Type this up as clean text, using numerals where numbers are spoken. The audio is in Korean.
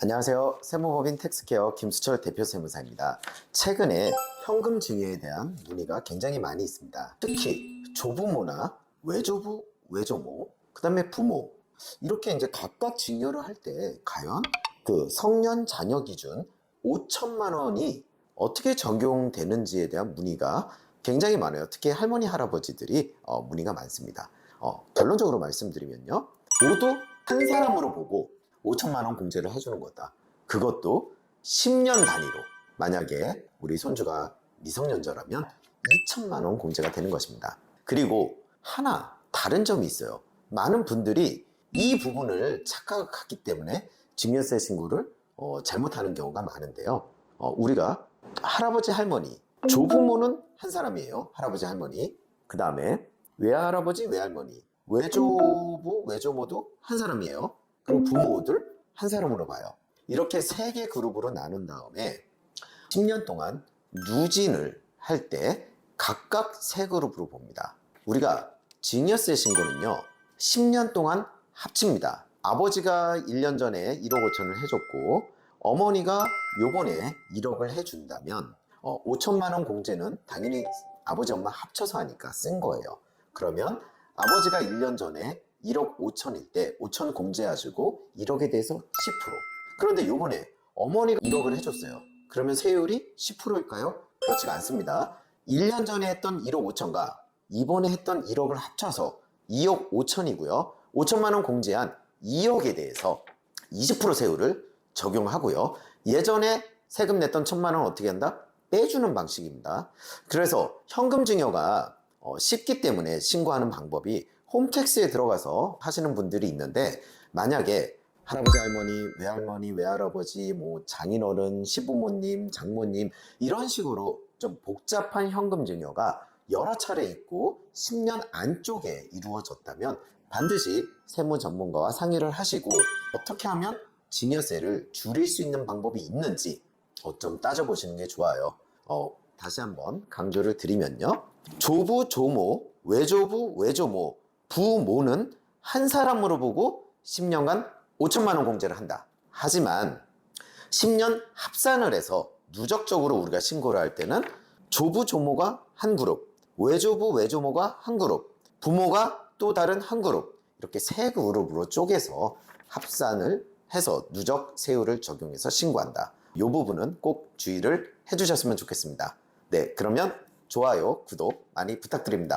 안녕하세요. 세무법인 텍스케어 김수철 대표 세무사입니다. 최근에 현금 증여에 대한 문의가 굉장히 많이 있습니다. 특히 조부모나 외조부, 외조모, 그 다음에 부모 이렇게 이제 각각 증여를 할 때 과연 그 성년 자녀 기준 5천만 원이 어떻게 적용되는지에 대한 문의가 굉장히 많아요. 특히 할머니, 할아버지들이 문의가 많습니다. 결론적으로 말씀드리면요. 모두 한 사람으로 보고 5천만 원 공제를 해주는 거다. 그것도 10년 단위로. 만약에 우리 손주가 미성년자라면 2천만 원 공제가 되는 것입니다. 그리고 하나 다른 점이 있어요. 많은 분들이 이 부분을 착각하기 때문에 증여세 신고를 잘못하는 경우가 많은데요. 우리가 할아버지, 할머니, 조부모는 한 사람이에요. 할아버지, 할머니. 그 다음에 외할아버지, 외할머니, 외조부, 외조모도 한 사람이에요. 그리고 부모들 한 사람으로 봐요. 이렇게 세 개 그룹으로 나눈 다음에 10년 동안 누진을 할 때 각각 세 그룹으로 봅니다. 우리가 증여세 신고는요 10년 동안 합칩니다. 아버지가 1년 전에 1억 5천을 해줬고 어머니가 요번에 1억을 해준다면 5천만 원 공제는 당연히 아버지 엄마 합쳐서 하니까 쓴 거예요. 그러면 아버지가 1년 전에 1억 5천일 때 5천 공제하시고 1억에 대해서 10%. 그런데 요번에 어머니가 1억을 해줬어요. 그러면 세율이 10%일까요? 그렇지가 않습니다. 1년 전에 했던 1억 5천과 이번에 했던 1억을 합쳐서 2억 5천이고요. 5천만 원 공제한 2억에 대해서 20% 세율을 적용하고요. 예전에 세금 냈던 1천만 원 어떻게 한다? 빼주는 방식입니다. 그래서 현금 증여가 쉽기 때문에 신고하는 방법이 홈택스에 들어가서 하시는 분들이 있는데 만약에 할아버지, 할머니, 외할머니, 외할아버지, 뭐 장인어른, 시부모님, 장모님 이런 식으로 좀 복잡한 현금 증여가 여러 차례 있고 10년 안쪽에 이루어졌다면 반드시 세무 전문가와 상의를 하시고 어떻게 하면 증여세를 줄일 수 있는 방법이 있는지 좀 따져보시는 게 좋아요. 다시 한번 강조를 드리면요. 조부, 조모, 외조부, 외조모, 부모는 한 사람으로 보고 10년간 5천만 원 공제를 한다. 하지만 10년 합산을 해서 누적적으로 우리가 신고를 할 때는 조부, 조모가 한 그룹, 외조부, 외조모가 한 그룹, 부모가 또 다른 한 그룹 이렇게 세 그룹으로 쪼개서 합산을 해서 누적 세율을 적용해서 신고한다. 이 부분은 꼭 주의를 해주셨으면 좋겠습니다. 네, 그러면 좋아요, 구독 많이 부탁드립니다.